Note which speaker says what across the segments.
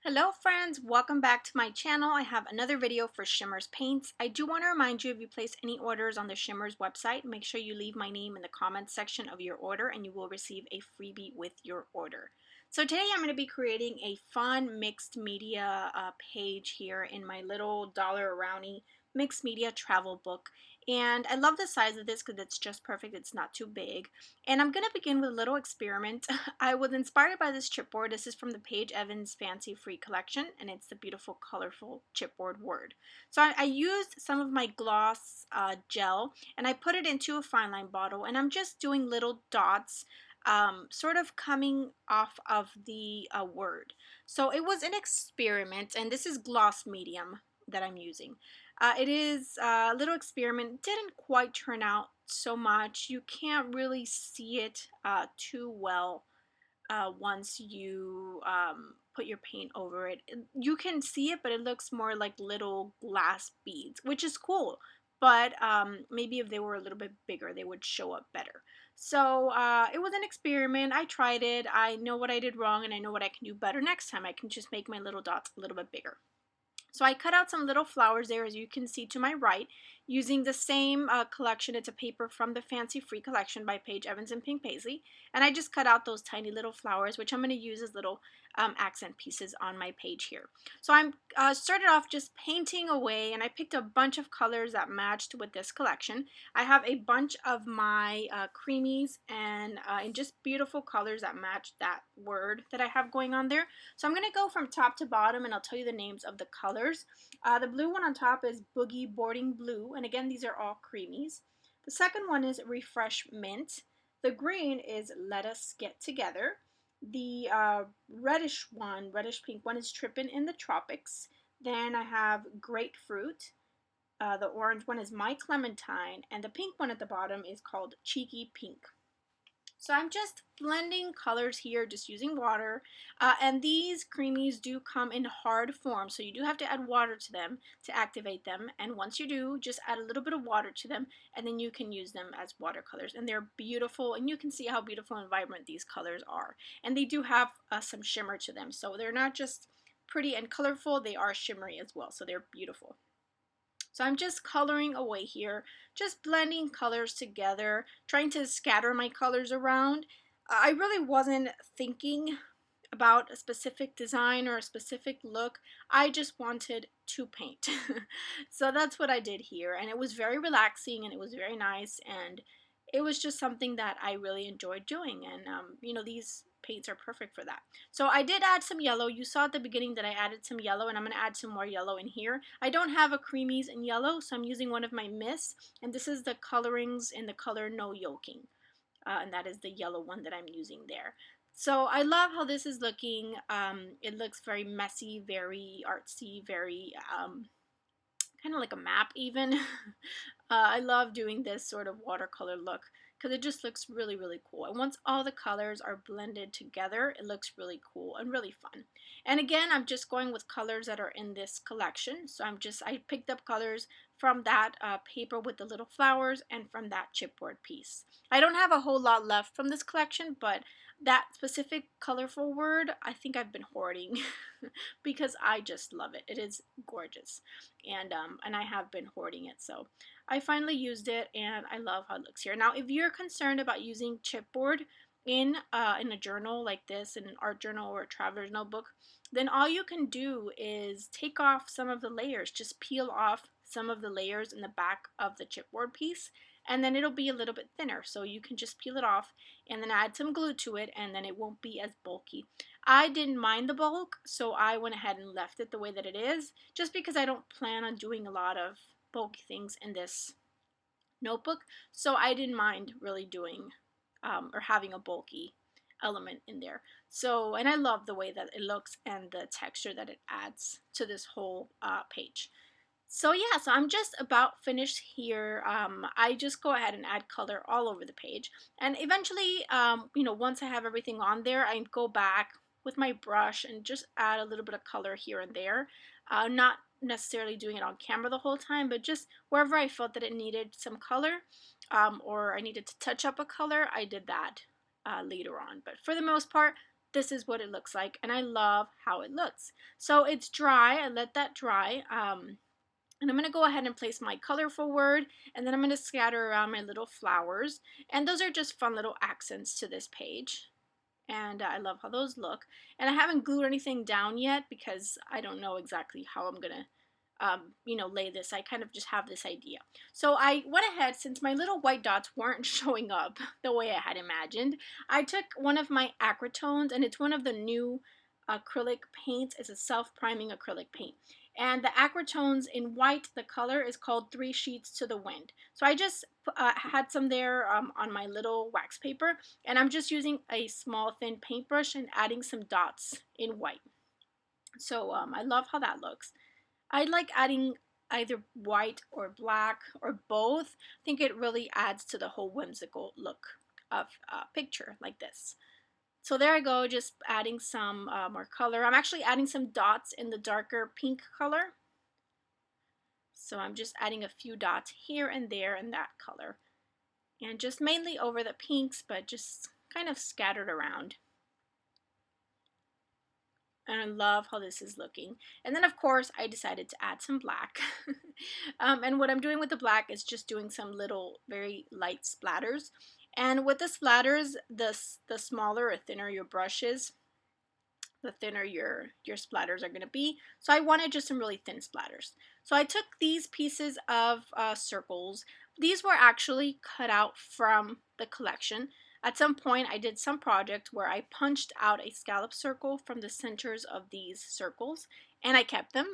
Speaker 1: Hello friends, welcome back to my channel. I have another video for Shimmerz paints. I do want to remind you, if you place any orders on the Shimmerz website, make sure you leave my name in the comments section of your order and you will receive a freebie with your order. So today I'm going to be creating a fun mixed media page here in my little Dollar Brownie mixed media travel book. And I love the size of this because it's just perfect. It's not too big. And I'm going to begin with a little experiment. I was inspired by this chipboard. This is from the Paige Evans Fancy Free collection, and it's the beautiful, colorful chipboard word. So I used some of my gloss gel, and I put it into a fine line bottle, and I'm just doing little dots sort of coming off of the word. So it was an experiment, and this is gloss medium that I'm using. It is a little experiment. Didn't quite turn out so much. You can't really see it too well once you put your paint over it. You can see it, but it looks more like little glass beads, which is cool. But maybe if they were a little bit bigger, they would show up better. So it was an experiment. I tried it. I know what I did wrong, and I know what I can do better next time. I can just make my little dots a little bit bigger. So I cut out some little flowers there, as you can see to my right, using the same collection. It's a paper from the Fancy Free collection by Paige Evans and Pink Paisley. And I just cut out those tiny little flowers, which I'm going to use as little accent pieces on my page here. So I'm started off just painting away, and I picked a bunch of colors that matched with this collection. I have a bunch of my creamies and in just beautiful colors that match that word that I have going on there. So I'm going to go from top to bottom, and I'll tell you the names of the colors. The blue one on top is Boogie Boarding Blue, and again, these are all creamies. The second one is Refresh Mint. The green is Let Us Get Together. The reddish pink one is Trippin' in the Tropics. Then I have Grapefruit. The orange one is My Clementine, and the pink one at the bottom is called Cheeky Pink. So I'm just blending colors here, just using water. And these creamies do come in hard form, so you do have to add water to them to activate them. And once you do, just add a little bit of water to them, and then you can use them as watercolors. And they're beautiful, and you can see how beautiful and vibrant these colors are. And they do have some shimmer to them, so they're not just pretty and colorful, they are shimmery as well, so they're beautiful. So I'm just coloring away here, just blending colors together, trying to scatter my colors around. I really wasn't thinking about a specific design or a specific look. I just wanted to paint. So that's what I did here, and it was very relaxing, and it was very nice, and it was just something that I really enjoyed doing. And you know, these paints are perfect for that. So I did add some yellow. You saw at the beginning that I added some yellow, and I'm going to add some more yellow in here. I don't have a creamies in yellow, so I'm using one of my mists, and this is the colorings in the color No Yoking, and that is the yellow one that I'm using there. So I love how this is looking. It looks very messy, very artsy, very kind of like a map even. I love doing this sort of watercolor look because it just looks really, really cool. And once all the colors are blended together, it looks really cool and really fun. And again, I'm just going with colors that are in this collection. So I picked up colors from that paper with the little flowers and from that chipboard piece. I don't have a whole lot left from this collection, but that specific colorful word, I think I've been hoarding because I just love it. It is gorgeous, and I have been hoarding it. So I finally used it, and I love how it looks here. Now, if you're concerned about using chipboard in a journal like this, in an art journal or a traveler's notebook, then all you can do is take off some of the layers. Just peel off some of the layers in the back of the chipboard piece, and then it'll be a little bit thinner. So you can just peel it off and then add some glue to it, and then it won't be as bulky. I didn't mind the bulk, so I went ahead and left it the way that it is, just because I don't plan on doing a lot of bulky things in this notebook. So I didn't mind really doing or having a bulky element in there. So, and I love the way that it looks and the texture that it adds to this whole page. So yeah, so I'm just about finished here. I just go ahead and add color all over the page. And eventually, you know, once I have everything on there, I go back with my brush and just add a little bit of color here and there. Not necessarily doing it on camera the whole time, but just wherever I felt that it needed some color or I needed to touch up a color, I did that later on. But for the most part, this is what it looks like, and I love how it looks. So it's dry. I let that dry. And I'm going to go ahead and place my colorful word, and then I'm going to scatter around my little flowers. And those are just fun little accents to this page. And I love how those look. And I haven't glued anything down yet because I don't know exactly how I'm going to lay this. I kind of just have this idea. So I went ahead, since my little white dots weren't showing up the way I had imagined, I took one of my acrytones, and it's one of the new acrylic paints. It's a self-priming acrylic paint. And the acrytones in white, the color is called 3 Sheets to the Wind. So I just had some there on my little wax paper, and I'm just using a small thin paintbrush and adding some dots in white. So I love how that looks. I like adding either white or black or both. I think it really adds to the whole whimsical look of a picture like this. So there I go, just adding some more color. I'm actually adding some dots in the darker pink color. So I'm just adding a few dots here and there in that color. And just mainly over the pinks, but just kind of scattered around. And I love how this is looking. And then of course I decided to add some black. And what I'm doing with the black is just doing some little very light splatters. And with the splatters, the smaller or thinner your brush is, the thinner your splatters are going to be. So I wanted just some really thin splatters. So I took these pieces of circles. These were actually cut out from the collection. At some point I did some project where I punched out a scallop circle from the centers of these circles, and I kept them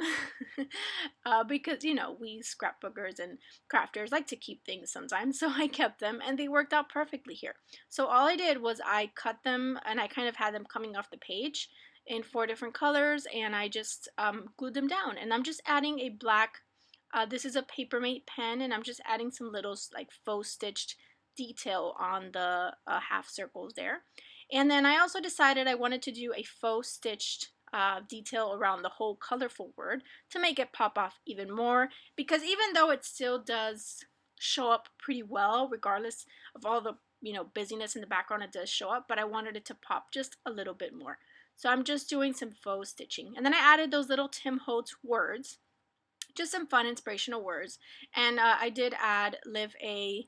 Speaker 1: because, you know, we scrapbookers and crafters like to keep things sometimes, so I kept them, and they worked out perfectly here. So all I did was I cut them, and I kind of had them coming off the page in 4 different colors, and I just glued them down. And I'm just adding a black, this is a Papermate pen, and I'm just adding some little like faux stitched detail on the half circles there. And then I also decided I wanted to do a faux stitched detail around the whole colorful word to make it pop off even more, because even though it still does show up pretty well regardless of all the busyness in the background, it does show up, but I wanted it to pop just a little bit more. So I'm just doing some faux stitching, and then I added those little Tim Holtz words, just some fun inspirational words. And I did add live a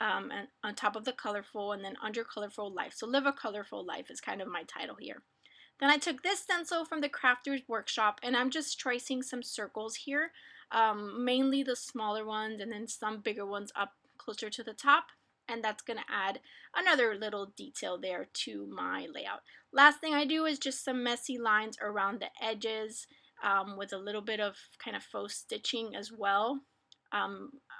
Speaker 1: and on top of the colorful, and then under colorful life. So live a colorful life is kind of my title here. Then I took this stencil from the Crafters Workshop, and I'm just tracing some circles here, mainly the smaller ones and then some bigger ones up closer to the top. And that's going to add another little detail there to my layout. Last thing I do is just some messy lines around the edges with a little bit of kind of faux stitching as well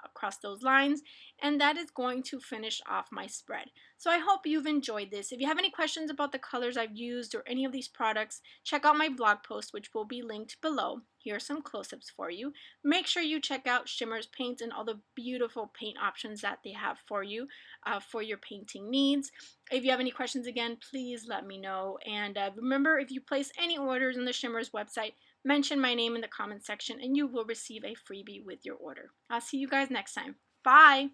Speaker 1: across those lines, and that is going to finish off my spread. So I hope you've enjoyed this. If you have any questions about the colors I've used or any of these products, check out my blog post, which will be linked below. Here are some close-ups for you. Make sure you check out Shimmerz paints and all the beautiful paint options that they have for you for your painting needs. If you have any questions, again, please let me know. And remember, if you place any orders on the Shimmerz website, mention my name in the comments section and you will receive a freebie with your order. I'll see you guys next time. Bye!